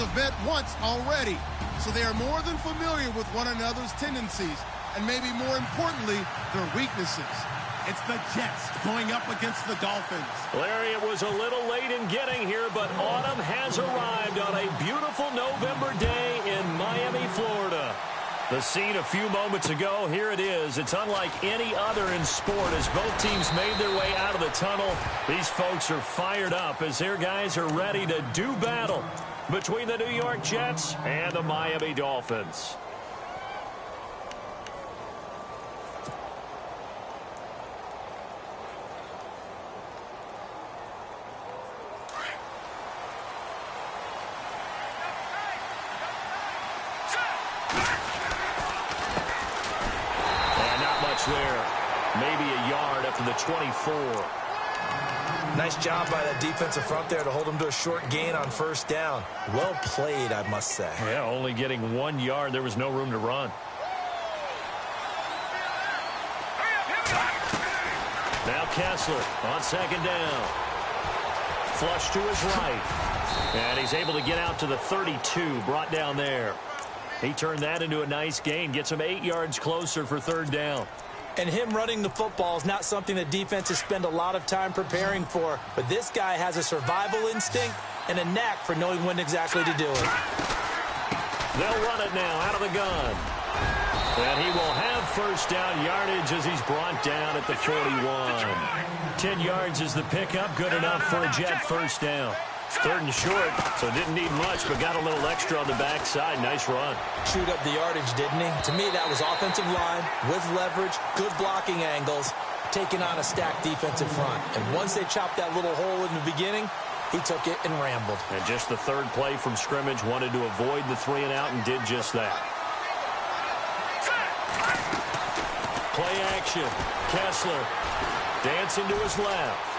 have met once already, so they are more than familiar with one another's tendencies, and maybe more importantly, their weaknesses. It's the Jets going up against the Dolphins. Larry, it was a little late in getting here, but autumn has arrived on a beautiful November day in Miami, Florida. The scene a few moments ago, here it is. It's unlike any other in sport as both teams made their way out of the tunnel. These folks are fired up as their guys are ready to do battle between the New York Jets and the Miami Dolphins. There, maybe a yard up to the 24. Nice job by that defensive front there to hold him to a short gain on first down. Well played, I must say. Yeah, only getting 1 yard. There was no room to run. Now Kessler on second down. Flush to his right. And he's able to get out to the 32, brought down there. He turned that into a nice gain, gets him 8 yards closer for third down. And him running the football is not something that defenses spend a lot of time preparing for. But this guy has a survival instinct and a knack for knowing when exactly to do it. They'll run it now out of the gun. And he will have first down yardage as he's brought down at the 41. 10 yards is the pickup, good enough for a Jet first down. Third and short, so didn't need much, but got a little extra on the backside. Nice run. Chewed up the yardage, didn't he? To me, that was offensive line with leverage, good blocking angles, taking on a stacked defensive front. And once they chopped that little hole in the beginning, he took it and rambled. And just the third play from scrimmage, wanted to avoid the 3 and out and did just that. Play action. Kessler dancing to his left.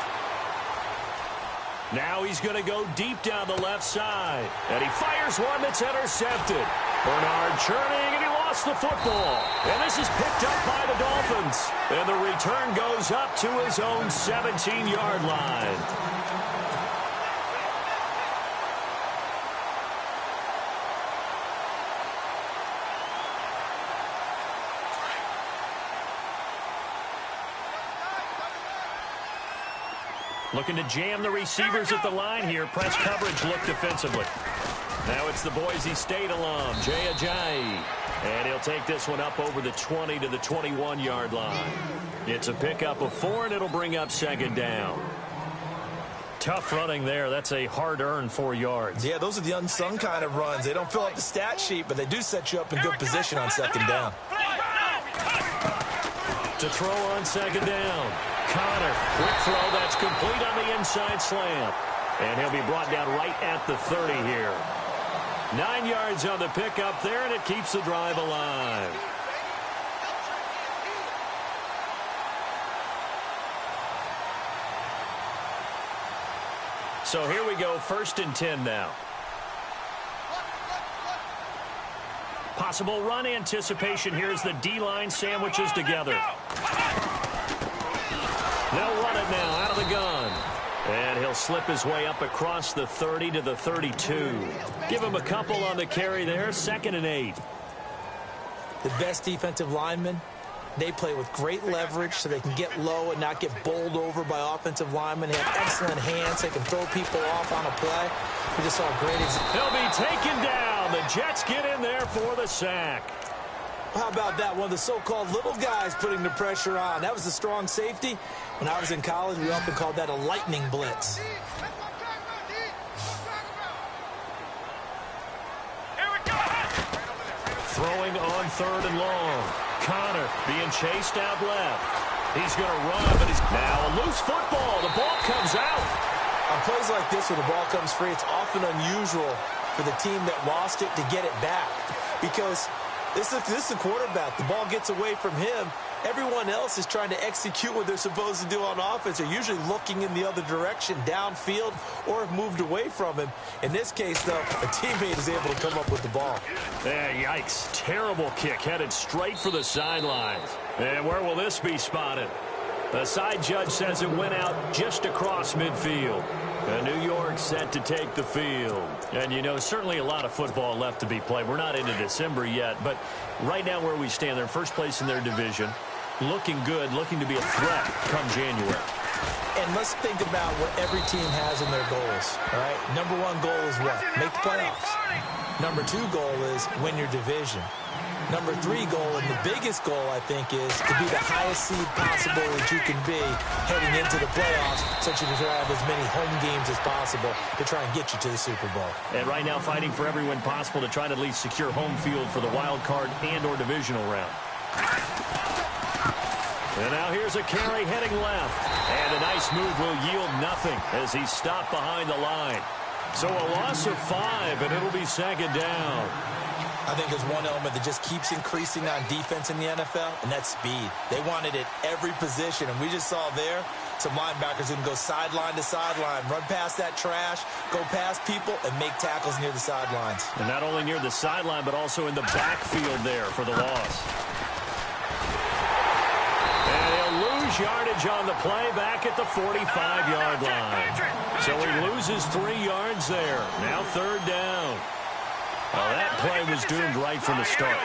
Now he's going to go deep down the left side. And he fires one that's intercepted. Bernard churning, and he lost the football. And this is picked up by the Dolphins. And the return goes up to his own 17-yard line. Looking to jam the receivers at the line here. Press coverage look defensively. Now it's the Boise State alum, Jay Ajayi. And he'll take this one up over the 20 to the 21-yard line. It's a pickup of 4, and it'll bring up second down. Tough running there. That's a hard-earned 4 yards. Yeah, those are the unsung kind of runs. They don't fill up the stat sheet, but they do set you up in good position on second down. To throw on second down. Connor, quick throw, that's complete on the inside slant. And he'll be brought down right at the 30 here. 9 yards on the pickup there, and it keeps the drive alive. So here we go, 1st and 10 now. Possible run anticipation here as the D-line sandwiches together. They'll run it now out of the gun. And he'll slip his way up across the 30 to the 32. Give him a couple on the carry there. 2nd and 8. The best defensive linemen, they play with great leverage so they can get low and not get bowled over by offensive linemen. They have excellent hands. They can throw people off on a play. We just saw a great example. He'll be taken down. The Jets get in there for the sack. How about that? One of the so-called little guys putting the pressure on. That was a strong safety. When I was in college, we often called that a lightning blitz. Throwing on 3rd and long. Connor being chased out left. He's going to run, but he's now a loose football. The ball comes out. On plays like this where the ball comes free, it's often unusual for the team that lost it to get it back. Because this is the quarterback. The ball gets away from him. Everyone else is trying to execute what they're supposed to do on offense. They're usually looking in the other direction, downfield, or have moved away from him. In this case, though, a teammate is able to come up with the ball. Yikes. Terrible kick headed straight for the sidelines. And where will this be spotted? The side judge says it went out just across midfield. New York set to take the field. And, you know, certainly a lot of football left to be played. We're not into December yet, but right now where we stand, they're first place in their division, looking good, looking to be a threat come January. And let's think about what every team has in their goals, all right? Number one goal is what? Make the playoffs. Number two goal is win your division. Number three goal, and the biggest goal, I think, is to be the highest seed possible that you can be heading into the playoffs, so that you can have as many home games as possible to try and get you to the Super Bowl. And right now fighting for every win possible to try to at least secure home field for the wild card and or divisional round. And now here's a carry heading left. And a nice move will yield nothing as he's stopped behind the line. So a loss of 5, and it'll be second down. I think there's one element that just keeps increasing on defense in the NFL, and that's speed. They want it at every position, and we just saw there some linebackers who can go sideline to sideline, run past that trash, go past people, and make tackles near the sidelines. And not only near the sideline, but also in the backfield there for the loss. And he'll lose yardage on the play back at the 45-yard line. So he loses 3 yards there. Now third down. Well, that play was doomed right from the start.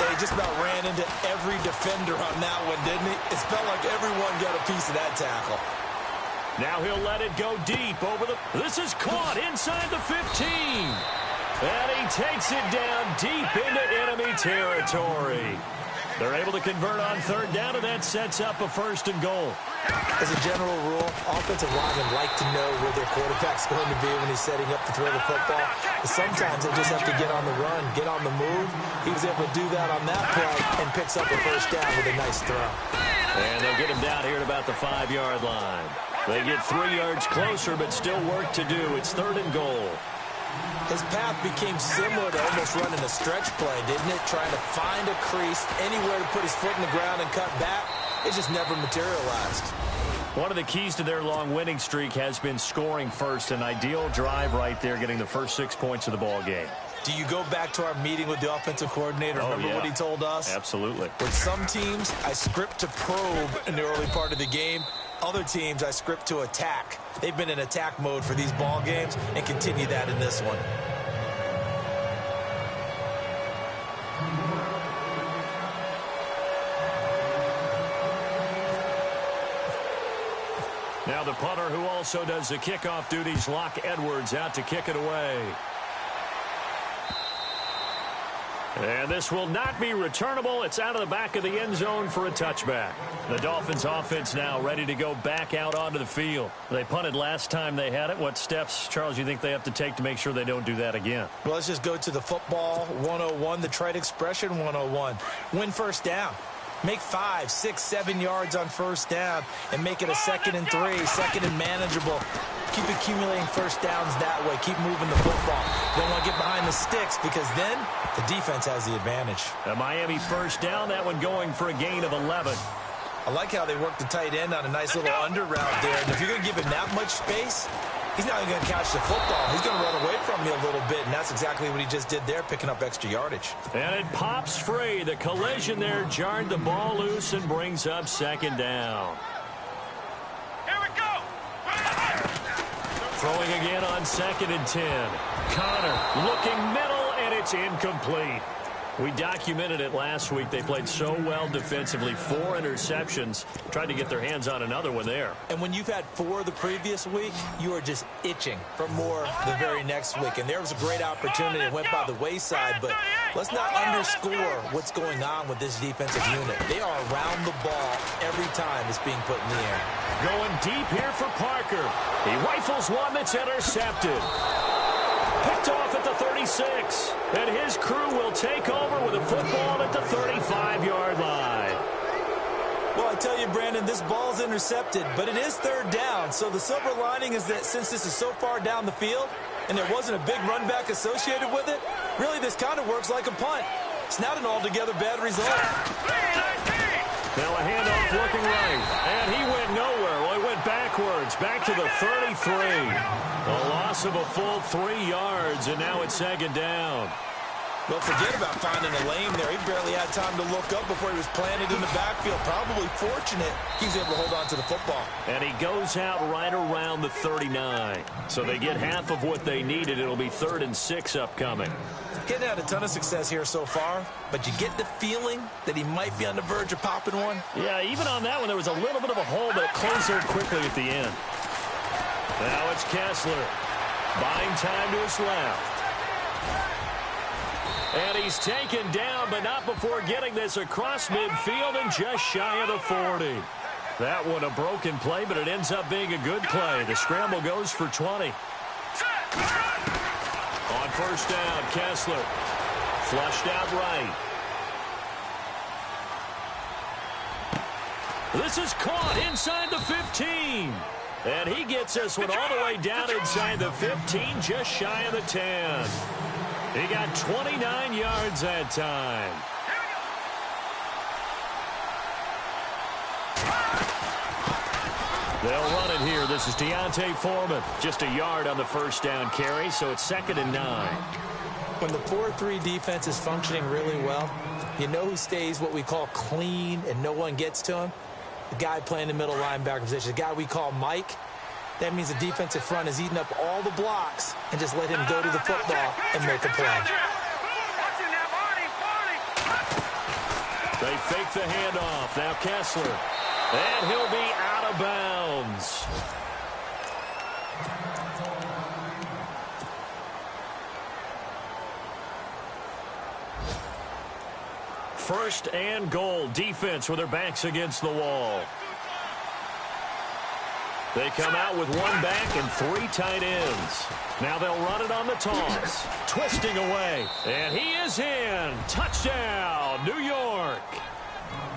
They just about ran into every defender on that one, didn't he? It felt like everyone got a piece of that tackle. Now he'll let it go deep over the... This is caught inside the 15. And he takes it down deep into enemy territory. They're able to convert on third down, and that sets up a 1st and goal. As a general rule, offensive linemen like to know where their quarterback's going to be when he's setting up to throw the football. But sometimes they just have to get on the run, get on the move. He was able to do that on that play and picks up a 1st down with a nice throw. And they'll get him down here at about the 5-yard line. They get 3 yards closer, but still work to do. It's 3rd and goal. His path became similar to almost running a stretch play, didn't it? Trying to find a crease, anywhere to put his foot in the ground and cut back. It just never materialized. One of the keys to their long winning streak has been scoring first. An ideal drive right there, getting the first 6 points of the ball game. Do you go back to our meeting with the offensive coordinator? Remember what he told us? Absolutely. With some teams, I script to probe in the early part of the game. Other teams, I script to attack. They've been in attack mode for these ball games and continue that in this one. Now the punter who also does the kickoff duties, Locke Edwards, out to kick it away. And this will not be returnable. It's out of the back of the end zone for a touchback. The Dolphins offense now ready to go back out onto the field. They punted last time they had it. What steps, Charles, do you think they have to take to make sure they don't do that again? Well, let's just go to the football 101, the trite expression 101. Win first down. Make 5, 6, 7 yards on first down and make it a 2nd and 3, 2nd and manageable. Keep accumulating first downs that way. Keep moving the football. Don't want to get behind the sticks because then the defense has the advantage. A Miami first down, that one going for a gain of 11. I like how they work the tight end on a nice little under route there. And if you're going to give him that much space, he's not even going to catch the football. He's going to run away from me a little bit, and that's exactly what he just did there, picking up extra yardage. And it pops free. The collision there jarred the ball loose and brings up 2nd down. Here we go. Throwing again on 2nd and 10. Connor looking middle, and it's incomplete. We documented it last week. They played so well defensively. 4 interceptions. Tried to get their hands on another one there. And when you've had 4 the previous week, you are just itching for more the very next week. And there was a great opportunity. It went by the wayside. But let's not underscore what's going on with this defensive unit. They are around the ball every time it's being put in the air. Going deep here for Parker. He rifles one that's intercepted. Picked off at the 36. And his crew will take over with a football at the 35-yard line. Well, I tell you, Brandon, this ball's intercepted, but it is 3rd down. So the silver lining is that since this is so far down the field and there wasn't a big run back associated with it, really this kind of works like a punt. It's not an altogether bad result. Now a handoff looking right. And he went nowhere. Well, he went backwards, back to the 33. A loss of a full 3 yards, and now it's 2nd down. Well, forget about finding a lane there. He barely had time to look up before he was planted in the backfield. Probably fortunate he's able to hold on to the football. And he goes out right around the 39. So they get half of what they needed. It'll be 3rd and 6 upcoming. Getting had a ton of success here so far, but you get the feeling that he might be on the verge of popping one. Yeah, even on that one, there was a little bit of a hole, but it closed there quickly at the end. Now it's Kessler. Buying time to his left. And he's taken down, but not before getting this across midfield and just shy of the 40. That one a broken play, but it ends up being a good play. The scramble goes for 20. On first down, Kessler. Flushed out right. This is caught inside the 15. And he gets this one all the way down inside the 15, just shy of the 10. He got 29 yards that time. They'll run it here. This is Deontay Foreman. Just a yard on the first down carry, so it's 2nd and 9. When the 4-3 defense is functioning really well, you know who stays what we call clean and no one gets to him? The guy playing the middle linebacker position, the guy we call Mike. That means the defensive front is eating up all the blocks and just let him go to the football and make a play. They fake the handoff. Now Kessler. And he'll be out of bounds. First and goal. Defense with their backs against the wall. They come out with one back and 3 tight ends. Now they'll run it on the toss. Twisting away. And he is in. Touchdown, New York.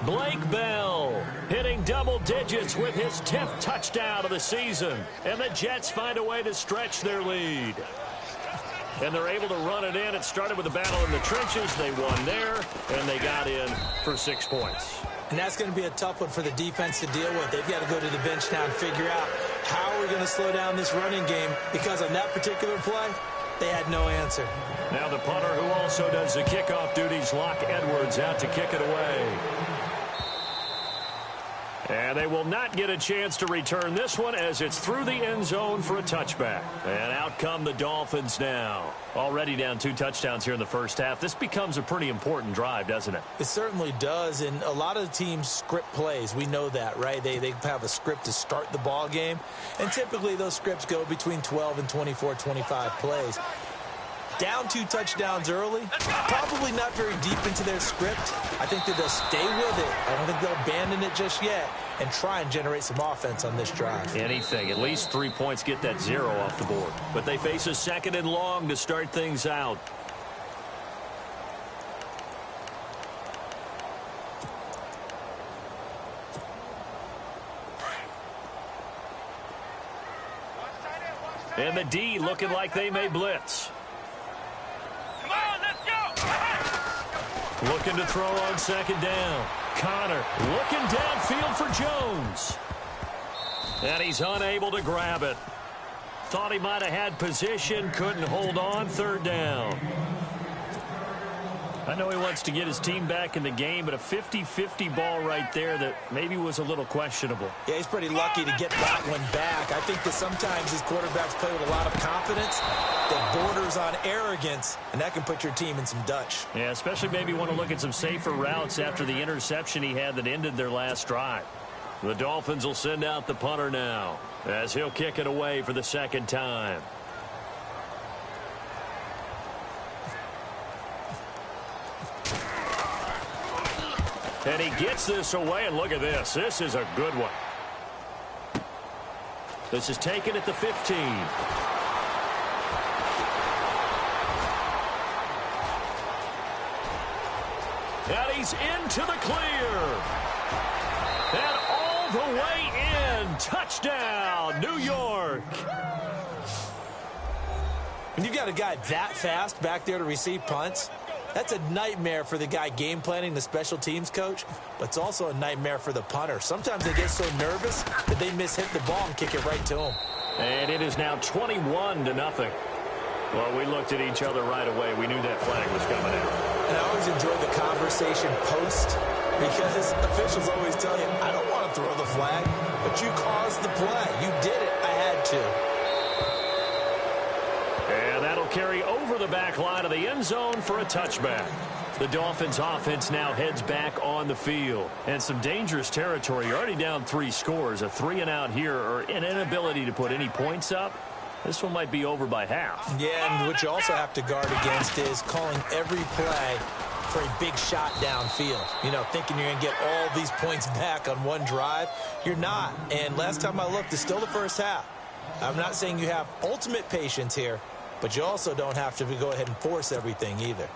Blake Bell hitting double digits with his 10th touchdown of the season. And the Jets find a way to stretch their lead. And they're able to run it in. It started with a battle in the trenches. They won there, and they got in for 6 points. And that's going to be a tough one for the defense to deal with. They've got to go to the bench now and figure out how we're going to slow down this running game, because on that particular play, they had no answer. Now the punter, who also does the kickoff duties, Locke Edwards, out to kick it away. And they will not get a chance to return this one as it's through the end zone for a touchback. And out come the Dolphins now. Already down 2 touchdowns here in the first half. This becomes a pretty important drive, doesn't it? It certainly does, and a lot of the teams script plays. We know that, right? They have a script to start the ball game, and typically those scripts go between 12 and 24, 25 plays. Down 2 touchdowns early, probably not very deep into their script. I think that they'll stay with it. I don't think they'll abandon it just yet and try and generate some offense on this drive. Anything. At least 3 points, get that 0 off the board. But they face a 2nd and long to start things out. And the D looking like they may blitz. Looking to throw on 2nd down. Connor looking downfield for Jones. And he's unable to grab it. Thought he might have had position, couldn't hold on. 3rd down. I know he wants to get his team back in the game, but a 50-50 ball right there that maybe was a little questionable. Yeah, he's pretty lucky to get that one back. I think that sometimes these quarterbacks play with a lot of confidence that borders on arrogance, and that can put your team in some Dutch. Yeah, especially maybe want to look at some safer routes after the interception he had that ended their last drive. The Dolphins will send out the punter now as he'll kick it away for the 2nd time. And he gets this away, and look at this. This is a good one. This is taken at the 15. And he's into the clear. And all the way in. Touchdown, New York. When you've got a guy that fast back there to receive punts, that's a nightmare for the guy game planning, the special teams coach, but it's also a nightmare for the punter. Sometimes they get so nervous that they mishit the ball and kick it right to him. And it is now 21-0. Well, we looked at each other right away. We knew that flag was coming out. And I always enjoy the conversation post because officials always tell you, I don't want to throw the flag, but you caused the play. You did it. I had to. And that'll carry over the back line of the end zone for a touchback. The Dolphins offense now heads back on the field. And some dangerous territory. You're already down 3 scores. A 3-and-out here or an inability to put any points up. This one might be over by half. Yeah, and what you also have to guard against is calling every play for a big shot downfield. You know, thinking you're going to get all these points back on one drive. You're not. And last time I looked, it's still the first half. I'm not saying you have ultimate patience here, but you also don't have to go ahead and force everything either.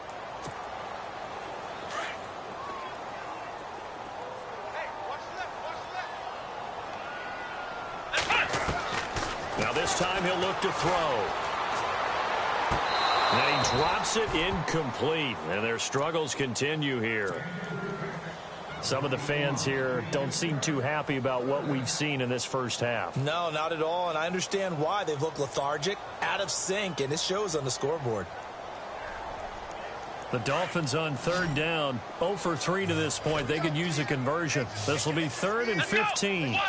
Now this time he'll look to throw. And he drops it incomplete. And their struggles continue here. Some of the fans here don't seem too happy about what we've seen in this first half. No, not at all. And I understand why. They've looked lethargic, out of sync, and it shows on the scoreboard. The Dolphins on 3rd down. 0 for 3 to this point. They could use a conversion. This will be 3rd and 15.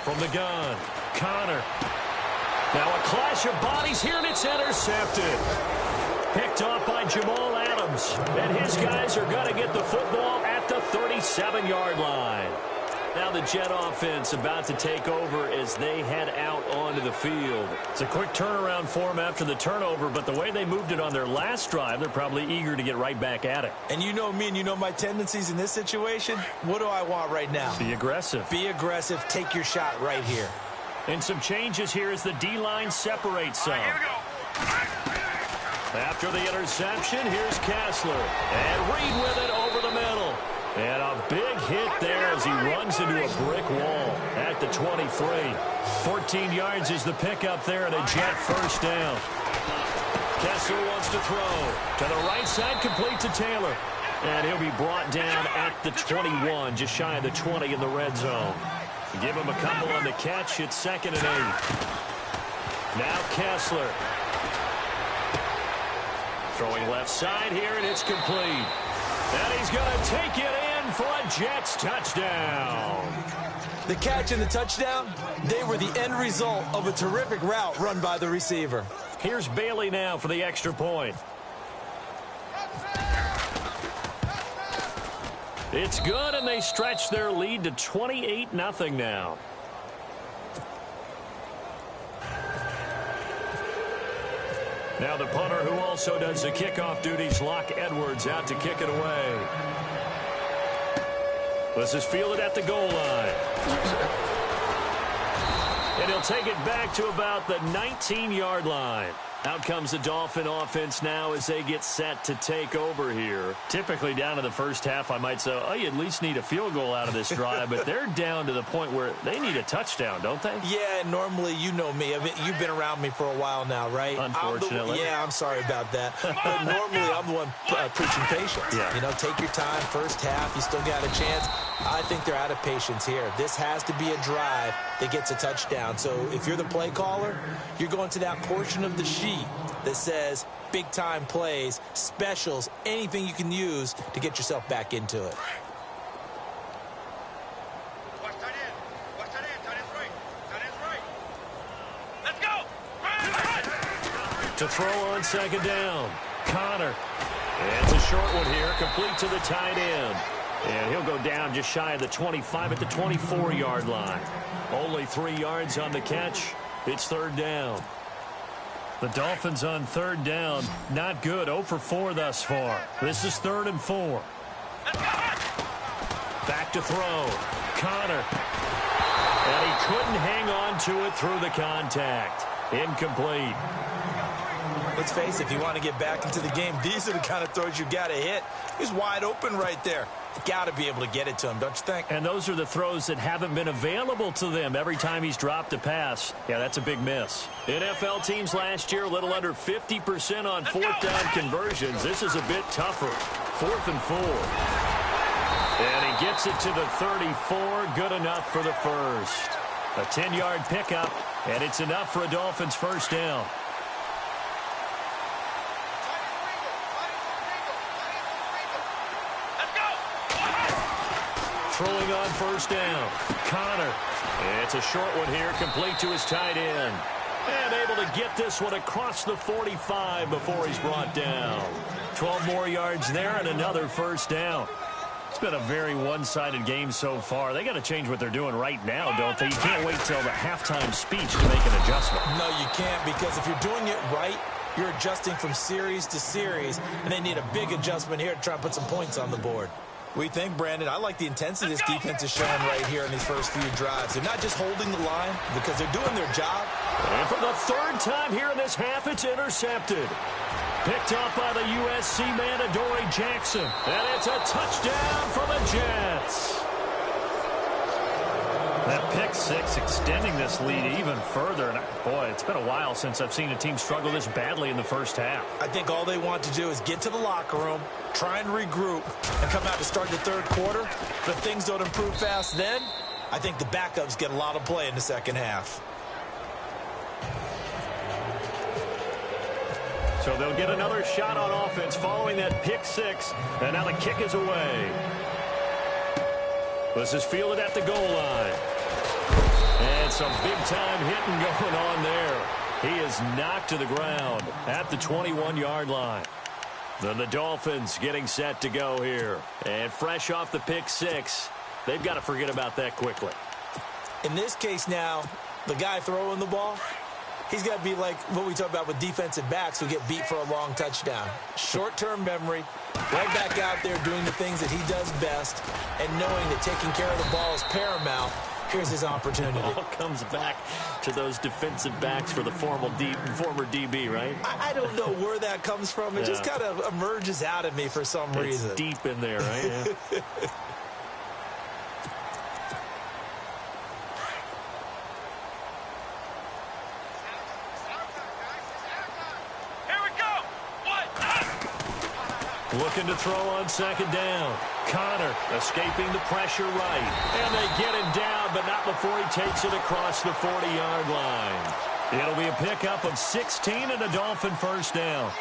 From the gun, Connor. Now a clash of bodies here, and it's intercepted. Picked off by Jamal Adams. And his guys are going to get the football at the 37-yard line. Now the Jet offense about to take over as they head out onto the field. It's a quick turnaround for them after the turnover, but the way they moved it on their last drive, they're probably eager to get right back at it. And you know me and you know my tendencies in this situation. What do I want right now? Be aggressive. Be aggressive. Take your shot right here. And some changes here as the D-line separates some. Here we go. After the interception, here's Kessler. And Reed with it over the middle. And a big hit there as he runs into a brick wall at the 23. 14 yards is the pickup there and a Jet first down. Kessler wants to throw. To the right side, complete to Taylor. And he'll be brought down at the 21, just shy of the 20 in the red zone. Give him a couple on the catch. It's 2nd and 8. Now Kessler. Throwing left side here, and it's complete. And he's going to take it in for a Jets touchdown. The catch and the touchdown, they were the end result of a terrific route run by the receiver. Here's Bailey now for the extra point. It's good, and they stretch their lead to 28-0 now. Now the punter who also does the kickoff duties, Locke Edwards, out to kick it away. This is fielded at the goal line. And he'll take it back to about the 19-yard line. Out comes the Dolphin offense now as they get set to take over here. Typically down to the first half, I might say, oh, you at least need a field goal out of this drive, but they're down to the point where they need a touchdown, don't they? Yeah, normally, you know me. I mean, you've been around me for a while now, right? Unfortunately. I'm sorry about that. But normally, I'm the one preaching patience. Yeah. You know, take your time, first half, you still got a chance. I think they're out of patience here. This has to be a drive that gets a touchdown. So if you're the play caller, you're going to that portion of the sheet that says big-time plays, specials, anything you can use to get yourself back into it. Watch tight end. Watch tight end. Tight end's right. Tight end's right. Let's go. To throw on 2nd down, Connor. And it's a short one here, complete to the tight end. And he'll go down just shy of the 25 at the 24-yard line. Only 3 yards on the catch. It's 3rd down. The Dolphins on 3rd down. Not good. 0 for 4 thus far. This is 3rd and 4. Back to throw. Connor. And he couldn't hang on to it through the contact. Incomplete. Let's face it, if you want to get back into the game, these are the kind of throws you got to hit. He's wide open right there. Got to be able to get it to him, don't you think? And those are the throws that haven't been available to them every time he's dropped a pass. Yeah, that's a big miss. NFL teams last year, a little under 50% on 4th down conversions. This is a bit tougher. 4th and 4. And he gets it to the 34. Good enough for the first. A 10-yard pickup, and it's enough for a Dolphins first down. throwing on first down. Connor. It's a short one here, complete to his tight end. And able to get this one across the 45 before he's brought down. 12 more yards there and another first down. It's been a very one-sided game so far. They got to change what they're doing right now, don't they? You can't wait till the halftime speech to make an adjustment. No, you can't, because if you're doing it right, you're adjusting from series to series, and they need a big adjustment here to try and put some points on the board. What do you think, Brandon? I like the intensity this defense is showing right here in these first few drives. They're not just holding the line because they're doing their job. And for the third time here in this half, it's intercepted. Picked off by the USC man, Adoree Jackson. And it's a touchdown for the Jets. That pick six extending this lead even further. And boy, it's been a while since I've seen a team struggle this badly in the first half. I think all they want to do is get to the locker room, try and regroup, and come out to start the third quarter. But if things don't improve fast then, I think the backups get a lot of play in the second half. So they'll get another shot on offense following that pick six. And now the kick is away. This is fielded at the goal line. And some big-time hitting going on there. He is knocked to the ground at the 21-yard line. Then the Dolphins getting set to go here. And fresh off the pick six, they've got to forget about that quickly. In this case now, the guy throwing the ball, he's got to be like what we talk about with defensive backs who get beat for a long touchdown. Short-term memory, right back out there doing the things that he does best, and knowing that taking care of the ball is paramount. Here's his opportunity. It all comes back to those defensive backs for the former DB, right? I don't know where that comes from. It just kind of emerges out of me for some reason. It's deep in there, right? Yeah. Looking to throw on second down. Connor escaping the pressure right. And they get him down, but not before he takes it across the 40-yard line. It'll be a pickup of 16 and a Dolphin first down.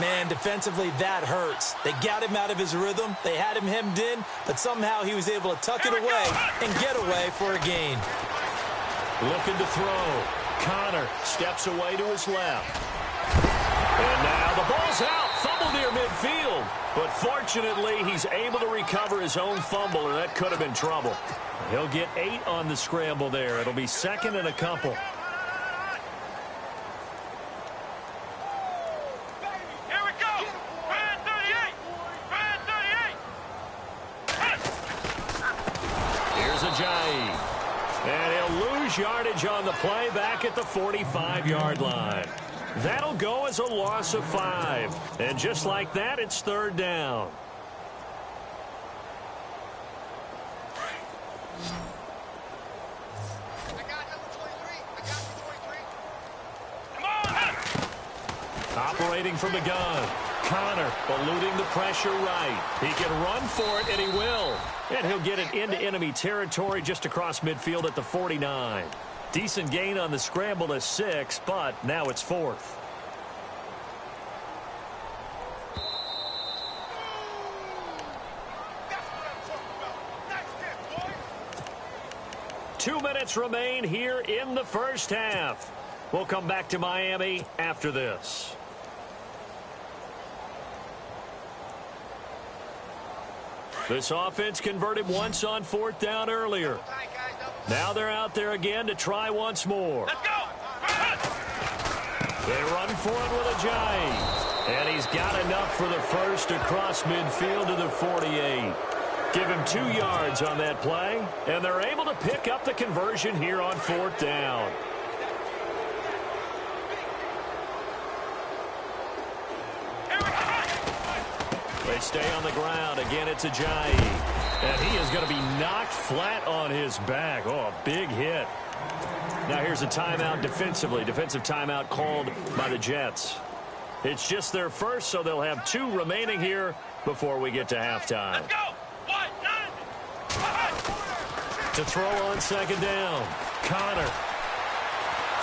Man, defensively, that hurts. They got him out of his rhythm. They had him hemmed in, but somehow he was able to tuck it away and get away for a gain. Looking to throw. Connor steps away to his left. And now the ball's out. Fumble near midfield. But fortunately, he's able to recover his own fumble, or that could have been trouble. He'll get 8 on the scramble there. It'll be second and a couple. Here we go. Brand 38. Brand 38. Here's Ajayi. And he'll lose yardage on the play back at the 45-yard line. That'll go as a loss of 5. And just like that, it's third down. I got number 23. I got number 23. Come on. Operating from the gun. Connor eluding the pressure right. He can run for it, and he will. And he'll get it into enemy territory just across midfield at the 49. Decent gain on the scramble to 6, but now it's 4th. That's what I'm talking about. Nice dip, boy. 2 minutes remain here in the first half. We'll come back to Miami after this. This offense converted once on 4th down earlier. Now they're out there again to try once more. Let's go. They run for it with Ajayi. And he's got enough for the first across midfield to the 48. Give him 2 yards on that play. And they're able to pick up the conversion here on 4th down. They stay on the ground. Again, it's Ajayi. And he is going to be knocked flat on his back. Oh, a big hit. Now here's a timeout defensively. Defensive timeout called by the Jets. It's just their first, so they'll have 2 remaining here before we get to halftime. Let's go. 1, 9. To throw on second down. Connor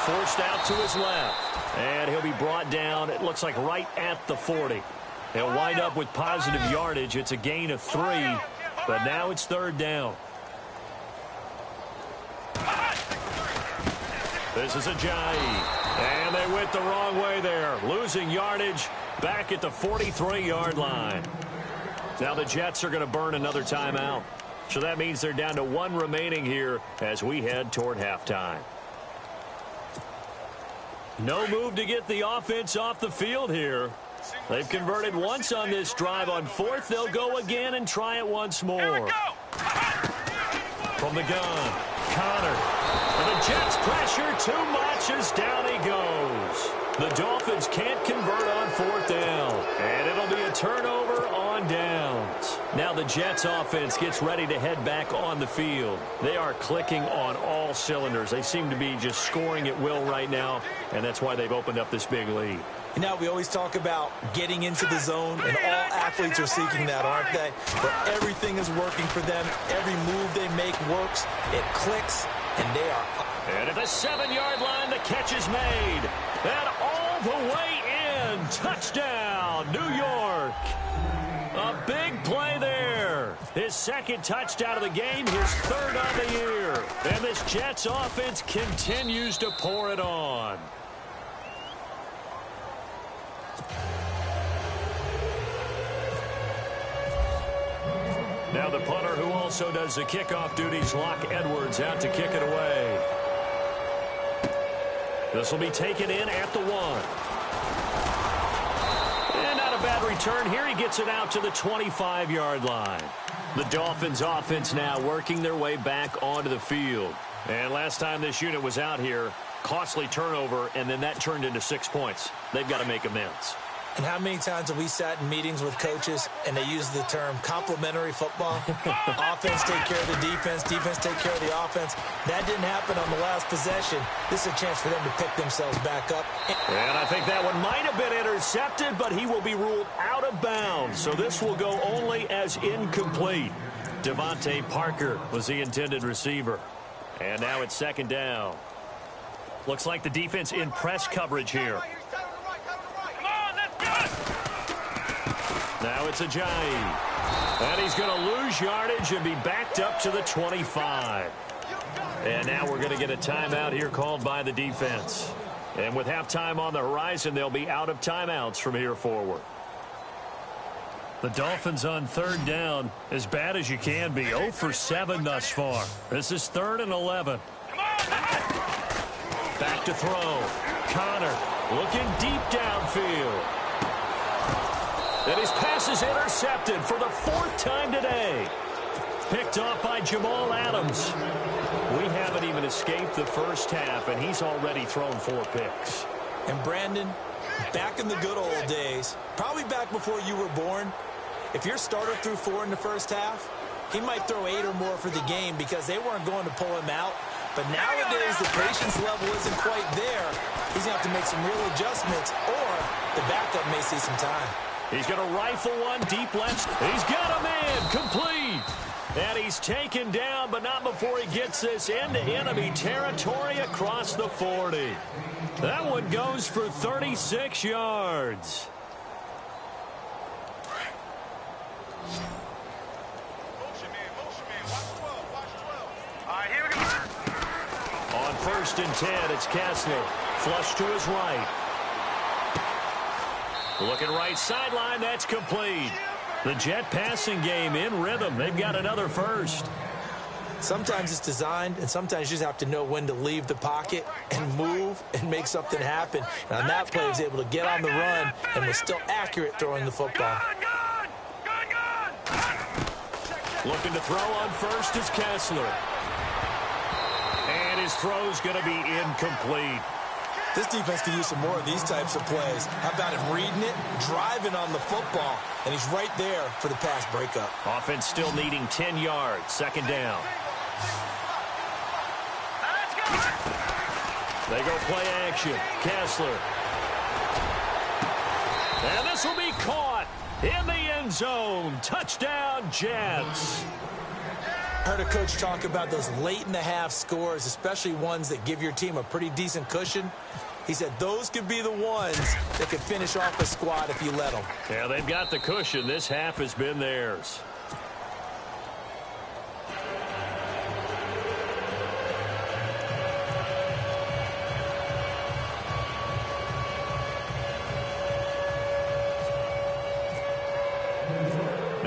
forced out to his left. And he'll be brought down, it looks like right at the 40. He'll wind up with positive yardage. It's a gain of 3. But now it's third down. This is Ajayi. And they went the wrong way there. Losing yardage back at the 43-yard line. Now the Jets are going to burn another timeout. So that means they're down to one remaining here as we head toward halftime. No move to get the offense off the field here. They've converted once on this drive. On fourth, they'll go again and try it once more. From the gun, Connor. And the Jets pressure too much as down he goes. The Dolphins can't convert on fourth down. And it'll be a turnover on downs. Now the Jets offense gets ready to head back on the field. They are clicking on all cylinders. They seem to be just scoring at will right now, and that's why they've opened up this big lead. You know, we always talk about getting into the zone, and all athletes are seeking that, aren't they? Where everything is working for them. Every move they make works. It clicks, and they are up. And at the 7-yard line, the catch is made. And all the way in. Touchdown, New York. A big play there. His second touchdown of the game, his third of the year. And this Jets offense continues to pour it on. Now the punter who also does the kickoff duties, Locke Edwards, out to kick it away. This will be taken in at the 1. And not a bad return here. He gets it out to the 25-yard line. The Dolphins offense now working their way back onto the field. And last time this unit was out here, costly turnover, and then that turned into 6 points. They've got to make amends. And how many times have we sat in meetings with coaches and they use the term complementary football? Offense take care of the defense, defense take care of the offense. That didn't happen on the last possession. This is a chance for them to pick themselves back up. And I think that one might have been intercepted, but he will be ruled out of bounds. So this will go only as incomplete. Devontae Parker was the intended receiver. And now it's second down. Looks like the defense in press coverage here. Now it's Ajayi. And he's going to lose yardage and be backed up to the 25. And now we're going to get a timeout here called by the defense. And with halftime on the horizon, they'll be out of timeouts from here forward. The Dolphins on third down, as bad as you can be. 0 for 7 thus far. This is 3rd and 11. Back to throw. Connor looking deep downfield. And his pass is intercepted for the 4th time today. Picked off by Jamal Adams. We haven't even escaped the first half, and he's already thrown 4 picks. And Brandon, back in the good old days, probably back before you were born, if your starter threw 4 in the first half, he might throw 8 or more for the game because they weren't going to pull him out. But nowadays, the patience level isn't quite there. He's going to have to make some real adjustments, or the backup may see some time. He's going to rifle one deep left. He's got a man complete. And he's taken down, but not before he gets this into enemy territory across the 40. That one goes for 36 yards. On 1st and 10, it's Kessler. Flush to his right. Looking right sideline, that's complete. The Jet passing game in rhythm. They've got another first. Sometimes it's designed, and sometimes you just have to know when to leave the pocket and move and make something happen. And on that play, he was able to get on the run and was still accurate throwing the football. Looking to throw on first is Kessler. And his throw's going to be incomplete. This defense can use some more of these types of plays. How about him reading it, driving on the football, and he's right there for the pass breakup. Offense still needing 10 yards, 2nd down. They go play action. Kessler. And this will be caught in the end zone. Touchdown, Jets. Heard a coach talk about those late-in-the-half scores, especially ones that give your team a pretty decent cushion. He said those could be the ones that could finish off a squad if you let them. Yeah, they've got the cushion. This half has been theirs.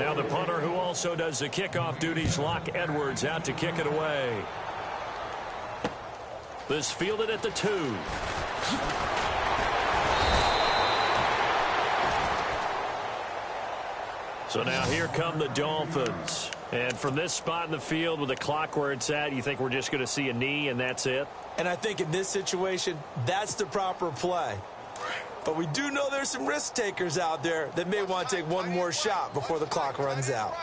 Now the punter who also does the kickoff duties, Locke Edwards, out to kick it away. This fielded at the 2. So now here come the Dolphins. And from this spot in the field with the clock where it's at, you think we're just going to see a knee and that's it? And I think in this situation, that's the proper play. But we do know there's some risk takers out there that may want to take one more shot before the clock runs out.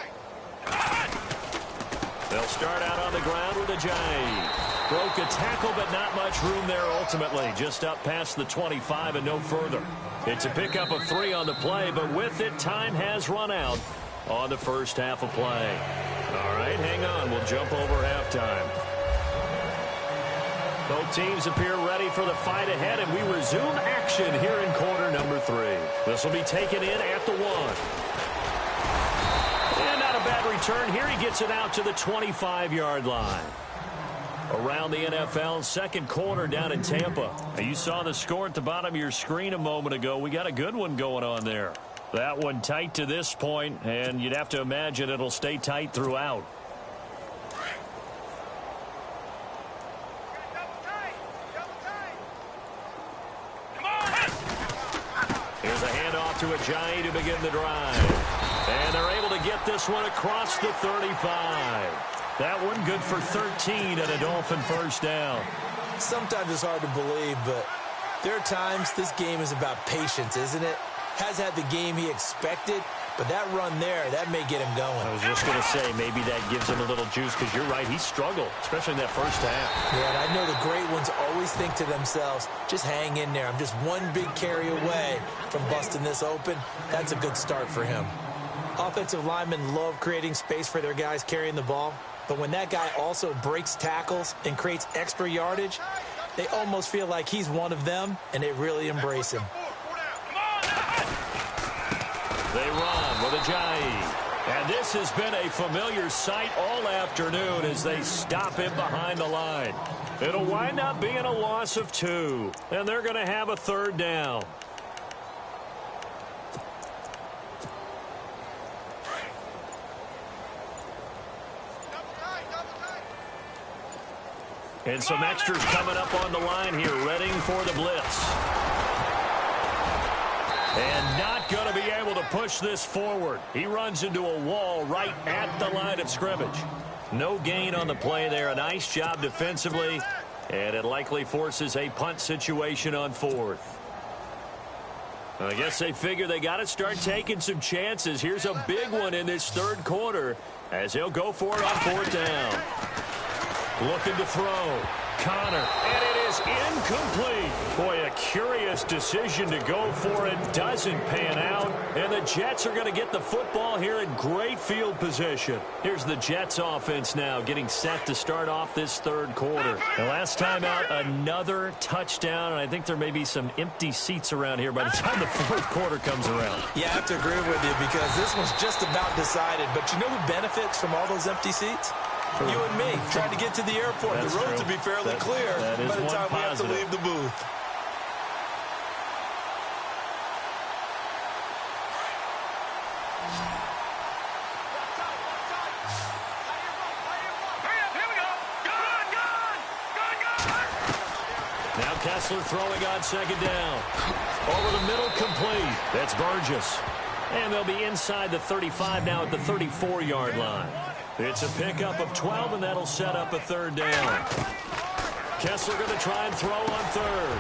They'll start out on the ground with a giant. Broke a tackle, but not much room there ultimately. Just up past the 25 and no further. It's a pickup of 3 on the play, but with it, time has run out on the first half of play. All right, hang on. We'll jump over halftime. Both teams appear ready for the fight ahead, and we resume action here in quarter number 3. This will be taken in at the 1. And not a bad return here. He gets it out to the 25-yard line. Around the NFL, second quarter down in Tampa. Now, you saw the score at the bottom of your screen a moment ago. We got a good one going on there. That one tight to this point, and you'd have to imagine it'll stay tight throughout. Here's a handoff to Ajayi to begin the drive. And they're able to get this one across the 35. That one good for 13 and a Dolphin first down. Sometimes it's hard to believe, but there are times this game is about patience, isn't it? Has had the game he expected, but that run there, that may get him going. I was just going to say, maybe that gives him a little juice, because you're right, he struggled, especially in that first half. Yeah, and I know the great ones always think to themselves, just hang in there. I'm just one big carry away from busting this open. That's a good start for him. Offensive linemen love creating space for their guys carrying the ball, but when that guy also breaks tackles and creates extra yardage, they almost feel like he's one of them, and they really embrace him. They run with Ajayi. And this has been a familiar sight all afternoon as they stop him behind the line. It'll wind up being a loss of 2, and they're going to have a third down. And some extras coming up on the line here, readying for the blitz. And not going to be able to push this forward. He runs into a wall right at the line of scrimmage. No gain on the play there. A nice job defensively. And it likely forces a punt situation on 4th. I guess they figure they got to start taking some chances. Here's a big one in this third quarter as he'll go for it on 4th down. Looking to throw. Connor, and it is incomplete. Boy, a curious decision to go for it. Doesn't pan out, and the Jets are going to get the football here in great field position. Here's the Jets offense now getting set to start off this third quarter. The last time out, another touchdown, and I think there may be some empty seats around here by the time the fourth quarter comes around. Yeah, I have to agree with you because this one's just about decided. But you know who benefits from all those empty seats? You and me, trying to get to the airport. That's the roads true. will be fairly clear by the time we have to leave the booth. Now Kessler throwing on second down. Over the middle, complete. That's Burgess. And they'll be inside the 35 now at the 34-yard line. It's a pickup of 12, and that'll set up a third down. Kessler going to try and throw on third.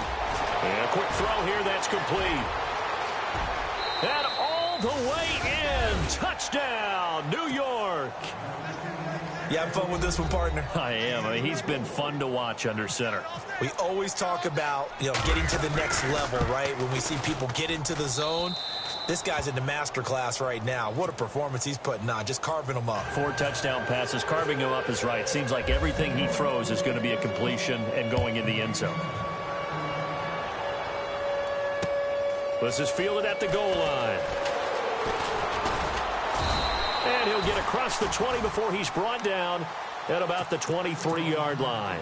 And a quick throw here, that's complete. And all the way in. Touchdown, New York. You having fun with this one, partner? I am. I mean, he's been fun to watch under center. We always talk about, getting to the next level, right? When we see people get into the zone. This guy's in the master class right now. What a performance he's putting on, just carving them up. 4 touchdown passes. Carving him up is right. Seems like everything he throws is going to be a completion and going in the end zone. This is fielded at the goal line. And he'll get across the 20 before he's brought down at about the 23-yard line.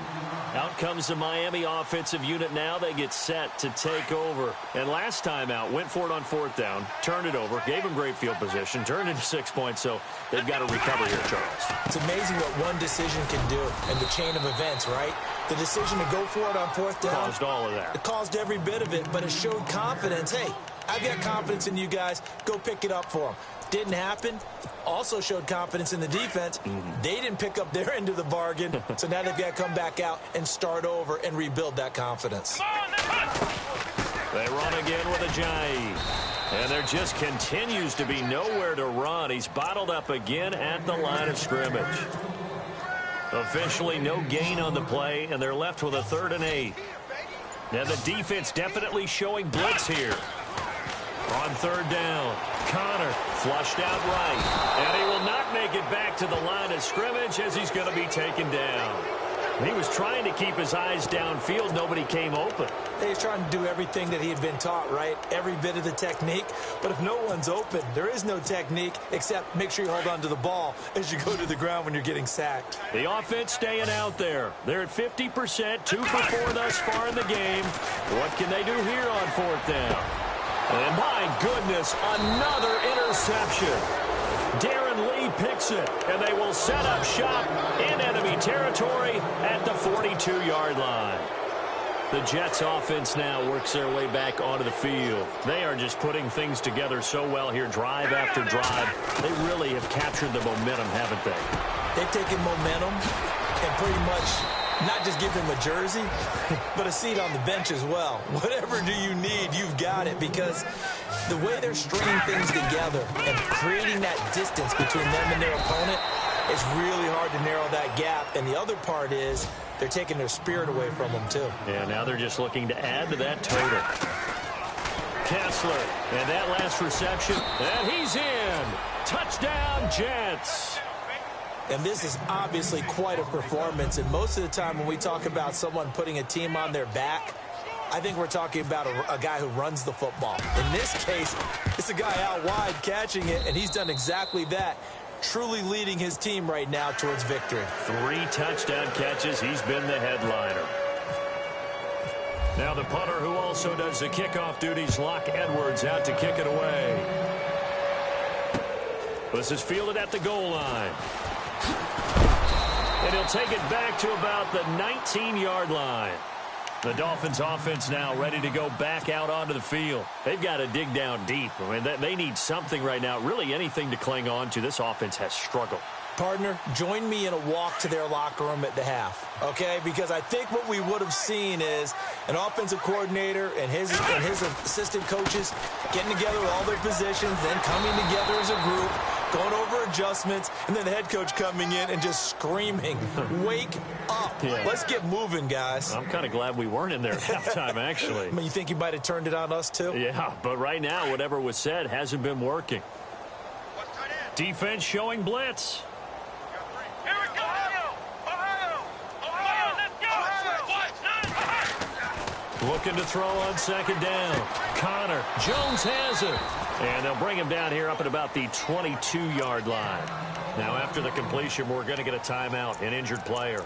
Out comes the Miami offensive unit now. They get set to take over. And last time out, went for it on 4th down, turned it over, gave them great field position, turned into 6 points, so they've got to recover here, Charles. It's amazing what one decision can do in the chain of events, right? The decision to go for it on 4th down. Caused all of that. It caused every bit of it, but it showed confidence. Hey, I've got confidence in you guys. Go pick it up for them. Didn't happen. Also showed confidence in the defense. They didn't pick up their end of the bargain, so now they've got to come back out and start over and rebuild that confidence. They run again with Ajayi. And there just continues to be nowhere to run. He's bottled up again at the line of scrimmage. Officially no gain on the play, and they're left with a 3rd and 8. Now the defense definitely showing blitz here. On 3rd down, Connor flushed out right. And he will not make it back to the line of scrimmage as he's going to be taken down. He was trying to keep his eyes downfield. Nobody came open. He's trying to do everything that he had been taught, right? Every bit of the technique. But if no one's open, there is no technique except make sure you hold on to the ball as you go to the ground when you're getting sacked. The offense staying out there. They're at 50%, 2 for 4 thus far in the game. What can they do here on 4th down? And my goodness, another interception. Darren Lee picks it, and they will set up shop in enemy territory at the 42-yard line. The Jets offense now works their way back onto the field. They are just putting things together so well here, drive after drive. They really have captured the momentum, haven't they? They've taken momentum and pretty much not just give them a jersey, but a seat on the bench as well. Whatever do you need, you've got it, because the way they're stringing things together and creating that distance between them and their opponent, it's really hard to narrow that gap. And the other part is they're taking their spirit away from them, too. Yeah, now they're just looking to add to that total. Kessler, and that last reception, and he's in. Touchdown, Jets. And this is obviously quite a performance. And most of the time when we talk about someone putting a team on their back, I think we're talking about a guy who runs the football. In this case, it's a guy out wide catching it, and he's done exactly that, truly leading his team right now towards victory. 3 touchdown catches. He's been the headliner. Now the punter who also does the kickoff duties, Locke Edwards, out to kick it away. This is fielded at the goal line. And he'll take it back to about the 19-yard line. The Dolphins offense now ready to go back out onto the field. They've got to dig down deep. I mean, they need something right now, really anything to cling on to. This offense has struggled. Partner, join me in a walk to their locker room at the half, okay? Because I think what we would have seen is an offensive coordinator and his assistant coaches getting together with all their positions, then coming together as a group, going over adjustments, and then the head coach coming in and just screaming, wake up. Yeah. Let's get moving, guys. I'm kind of glad we weren't in there at halftime, actually. I mean, you think you might have turned it on us, too? Yeah, but right now, whatever was said hasn't been working. Defense showing blitz. Here we go! Ohio! Let's go! Looking to throw on 2nd down. Connor. Jones has it. And they'll bring him down here up at about the 22-yard line. Now, after the completion, we're going to get a timeout, an injured player.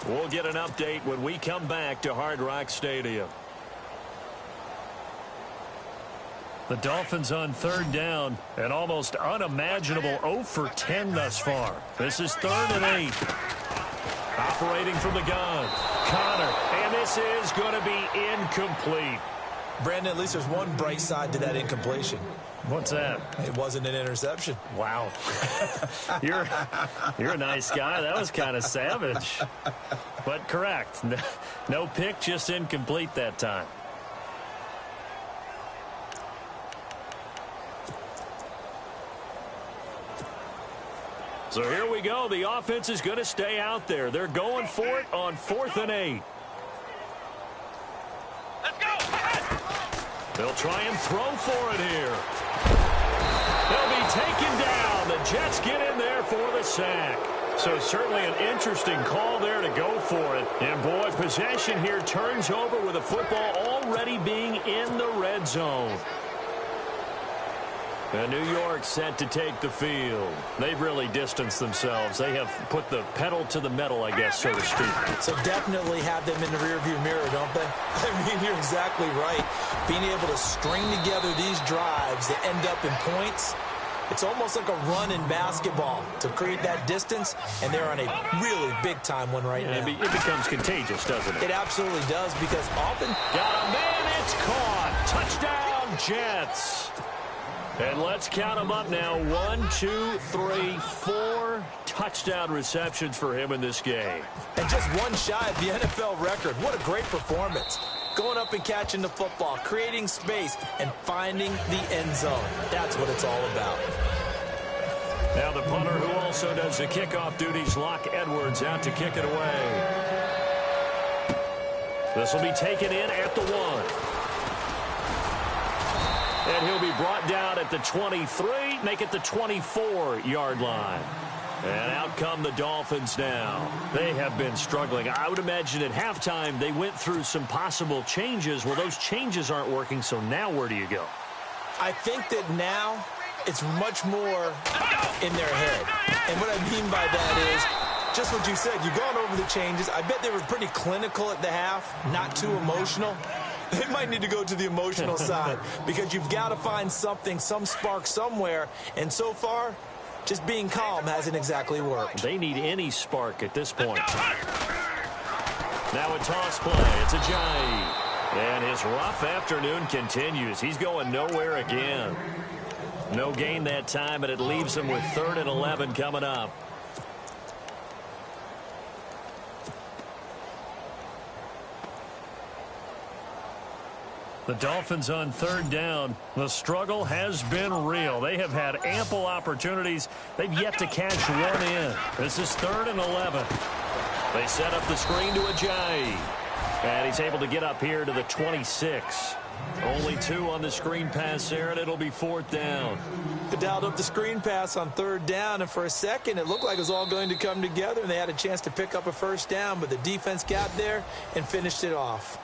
We'll get an update when we come back to Hard Rock Stadium. The Dolphins on 3rd down, an almost unimaginable 0 for 10 thus far. This is 3rd and 8. Operating from the gun. Connor, and this is going to be incomplete. Brandon, at least there's one bright side to that incompletion. What's that? It wasn't an interception. Wow. You're a nice guy. That was kind of savage. But correct. No pick, just incomplete that time. So here we go. The offense is going to stay out there. They're going for it on 4th and 8. Let's go! They'll try and throw for it here. They'll be taken down. The Jets get in there for the sack. So certainly an interesting call there to go for it. And boy, possession here turns over with the football already being in the red zone. And New York set to take the field. They've really distanced themselves. They have put the pedal to the metal, I guess, so to speak. So definitely have them in the rearview mirror, don't they? I mean, you're exactly right. Being able to string together these drives that end up in points, it's almost like a run in basketball to create that distance, and they're on a really big-time one right now. It becomes contagious, doesn't it? It absolutely does, because often... Got a man, it's caught. Touchdown, Jets. And let's count them up now. 1, 2, 3, 4 touchdown receptions for him in this game. And just one shy of the NFL record. What a great performance. Going up and catching the football, creating space, and finding the end zone. That's what it's all about. Now the punter who also does the kickoff duties, Locke Edwards, out to kick it away. This will be taken in at the 1. And he'll be brought down at the 23, make it the 24-yard line. And out come the Dolphins now. They have been struggling. I would imagine at halftime they went through some possible changes. Well, those changes aren't working, so now where do you go? I think that now it's much more in their head. And what I mean by that is just what you said. You've gone over the changes. I bet they were pretty clinical at the half, not too emotional. They might need to go to the emotional side because you've got to find something, some spark somewhere. And so far, just being calm hasn't exactly worked. They need any spark at this point. Now a toss play. It's Ajayi. And his rough afternoon continues. He's going nowhere again. No gain that time, and it leaves him with 3rd and 11 coming up. The Dolphins on 3rd down. The struggle has been real. They have had ample opportunities. They've yet to cash one in. This is 3rd and 11. They set up the screen to Ajayi. And he's able to get up here to the 26. Only 2 on the screen pass there, and it'll be 4th down. They dialed up the screen pass on 3rd down, and for a second it looked like it was all going to come together, and they had a chance to pick up a 1st down, but the defense got there and finished it off.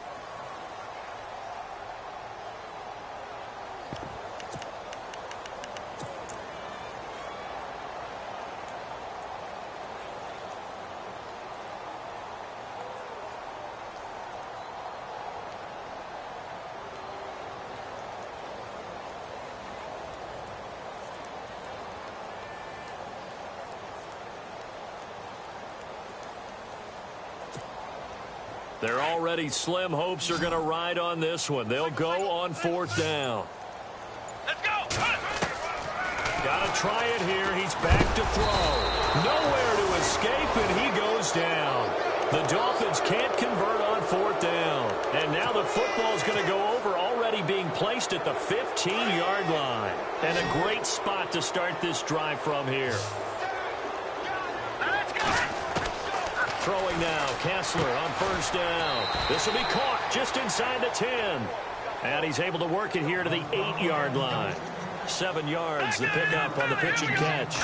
They're already slim hopes are going to ride on this one. They'll go on 4th down. Let's go! Got to try it here. He's back to throw. Nowhere to escape, and he goes down. The Dolphins can't convert on 4th down. And now the football's going to go over, already being placed at the 15-yard line. And a great spot to start this drive from here. Throwing now, Kessler on 1st down. This will be caught just inside the 10. And he's able to work it here to the 8-yard line. 7 yards, the pickup on the pitch and catch.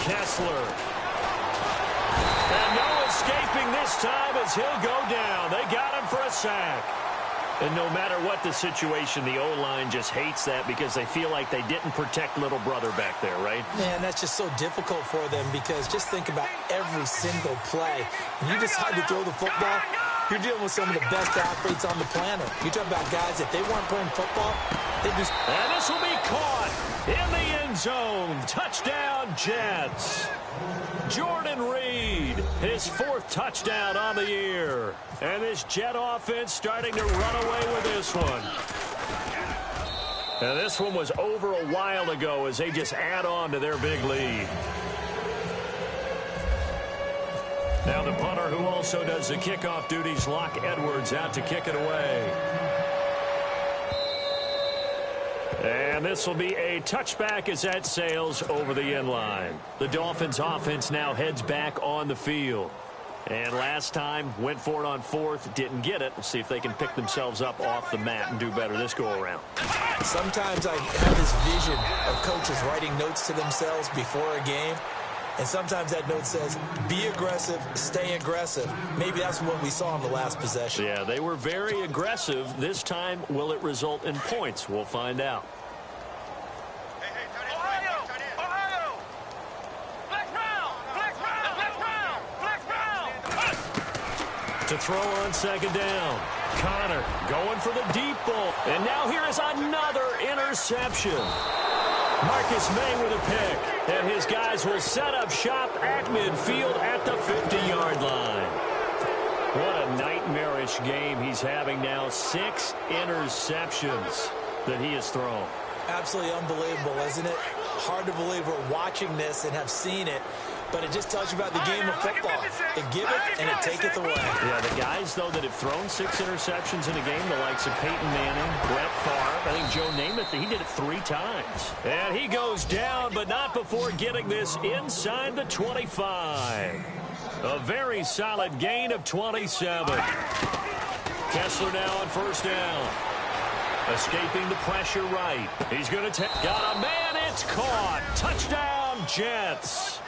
Kessler. And no escaping this time as he'll go down. They got him for a sack. And no matter what the situation, the O-line just hates that because they feel like they didn't protect little brother back there, right? Man, that's just so difficult for them because just think about every single play. When you decide to throw the football, you're dealing with some of the best athletes on the planet. You talk about guys, if they weren't playing football, they'd just... And this will be caught in the end zone. Touchdown, Jets. Jordan Reed, his 4th touchdown on the year. And this Jet offense starting to run away with this one. And this one was over a while ago as they just add on to their big lead. Now the punter who also does the kickoff duties, Locke Edwards, out to kick it away. And this will be a touchback as that sails over the end line. The Dolphins offense now heads back on the field. And last time, went for it on 4th, didn't get it. We'll see if they can pick themselves up off the mat and do better this go-around. Sometimes I have this vision of coaches writing notes to themselves before a game. And sometimes that note says, be aggressive, stay aggressive. Maybe that's what we saw in the last possession. Yeah, they were very aggressive. This time, will it result in points? We'll find out. To throw on second down. Connor going for the deep ball. And now here is another interception. Marcus May with a pick. And his guys will set up shop at midfield at the 50-yard line. What a nightmarish game he's having now. 6 interceptions that he has thrown. Absolutely unbelievable, isn't it? Hard to believe we're watching this and have seen it, but it just tells you about the game of football. It giveth and it taketh away. Yeah, the guys, though, that have thrown 6 interceptions in a game, the likes of Peyton Manning, Brett Favre, I think Joe Namath, he did it 3 times. And he goes down, but not before getting this inside the 25. A very solid gain of 27. Kessler now on first down. Escaping the pressure right. He's going to take. Got a man. It's caught. Touchdown, Jets.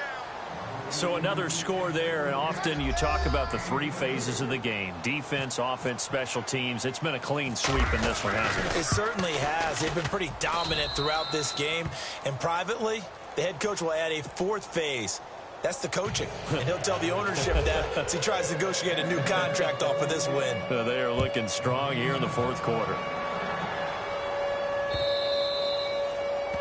So another score there. And often you talk about the 3 phases of the game. Defense, offense, special teams. It's been a clean sweep in this one, hasn't it? It certainly has. They've been pretty dominant throughout this game. And privately, the head coach will add a 4th phase. That's the coaching. And he'll tell the ownership that as he tries to negotiate a new contract off of this win. They are looking strong here in the 4th quarter.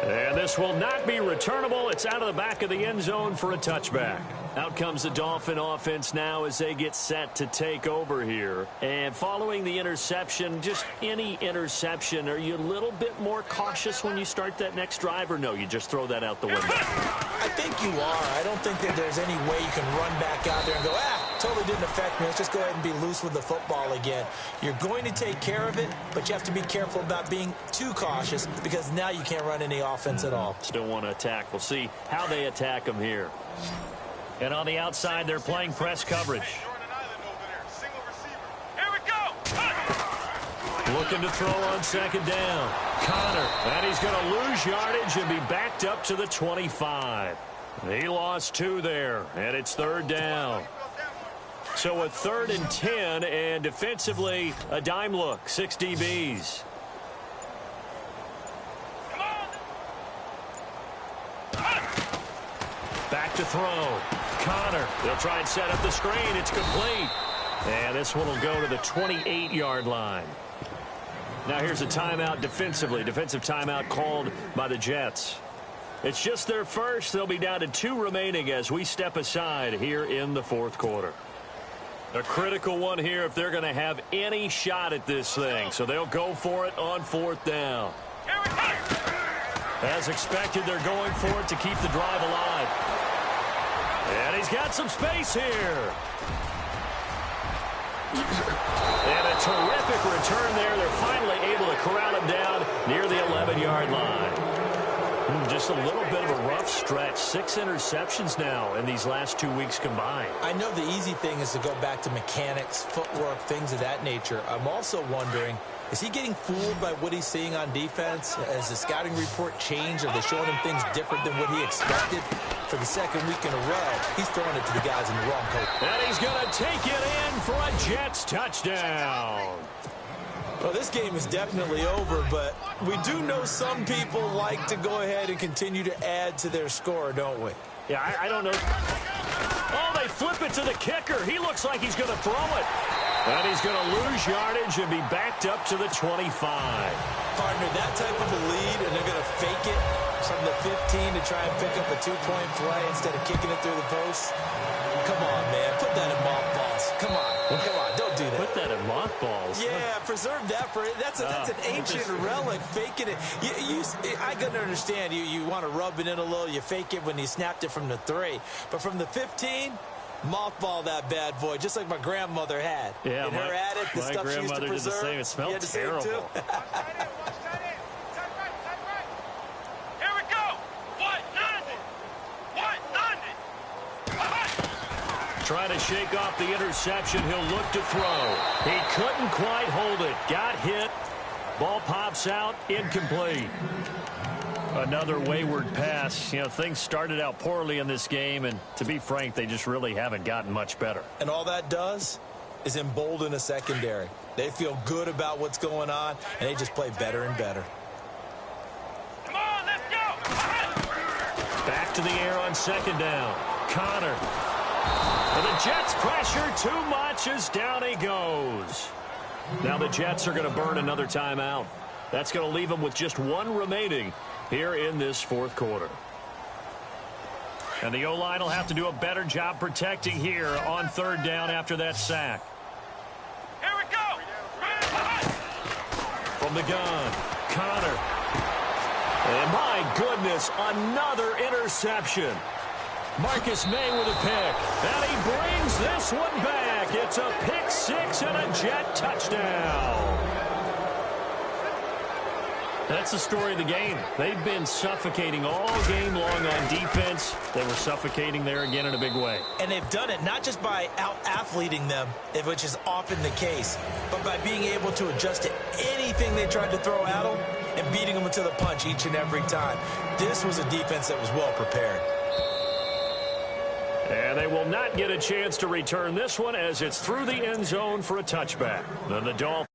And this will not be returnable. It's out of the back of the end zone for a touchback. Out comes the Dolphin offense now as they get set to take over here. And following the interception, just any interception, are you a little bit more cautious when you start that next drive, or no, you just throw that out the window? I think you are. I don't think that there's any way you can run back out there and go, totally didn't affect me. Let's just go ahead and be loose with the football again. You're going to take care of it, but you have to be careful about being too cautious because now you can't run any offense at all. Still want to attack. We'll see how they attack them here. And on the outside, they're playing press coverage. Looking to throw on second down. Connor, and he's going to lose yardage and be backed up to the 25. He lost 2 there, and it's 3rd down. So a 3rd and 10, and defensively, a dime look, 6 DBs. Back to throw. Connor, they'll try and set up the screen. It's complete. And this one will go to the 28-yard line. Now here's a timeout defensively. Defensive timeout called by the Jets. It's just their first. They'll be down to 2 remaining as we step aside here in the 4th quarter. A critical one here if they're going to have any shot at this thing. So they'll go for it on 4th down. As expected, they're going for it to keep the drive alive. And he's got some space here. And a terrific return there. They're finally able to corral him down near the 11-yard line. Just a little bit of a rough stretch. 6 interceptions now in these last 2 weeks combined. I know the easy thing is to go back to mechanics, footwork, things of that nature. I'm also wondering, is he getting fooled by what he's seeing on defense? Has the scouting report changed? Are they showing him things different than what he expected? For the 2nd week in a row, he's throwing it to the guys in the wrong coat. And he's going to take it in for a Jets touchdown. Well, this game is definitely over, but we do know some people like to go ahead and continue to add to their score, don't we? Yeah, I don't know. Oh, they flip it to the kicker. He looks like he's going to throw it. And he's going to lose yardage and be backed up to the 25. Partner, that type of a lead, and they're going to fake it from the 15 to try and pick up a 2-point play instead of kicking it through the post. Come on, man. Put that in mothballs. Come on. Come on. Don't do that. Put that in mothballs. Yeah, preserve that for it. That's an ancient relic. Faking it. I can understand. You want to rub it in a little. You fake it when you snapped it from the 3. But from the 15, mothball that bad boy, just like my grandmother had. Yeah, in her attic, the stuff she used to preserve. Did the same. It smelled terrible. Trying to shake off the interception. He'll look to throw. He couldn't quite hold it. Got hit. Ball pops out. Incomplete. Another wayward pass. You know, things started out poorly in this game, and to be frank, they just really haven't gotten much better. And all that does is embolden a secondary. They feel good about what's going on, and they just play better and better. Come on, let's go! Back to the air on second down. Connor. And the Jets pressure too much as down he goes. Now the Jets are going to burn another timeout. That's going to leave them with just one remaining here in this fourth quarter. And the O-line will have to do a better job protecting here on third down after that sack. Here we go. From the gun, Connor. And my goodness, another interception. Marcus May with a pick. And he brings this one back. It's a pick six and a Jet touchdown. That's the story of the game. They've been suffocating all game long on defense. They were suffocating there again in a big way. And they've done it not just by out-athleting them, which is often the case, but by being able to adjust to anything they tried to throw at them and beating them to the punch each and every time. This was a defense that was well prepared. And they will not get a chance to return this one as it's through the end zone for a touchback. Then the Dolphins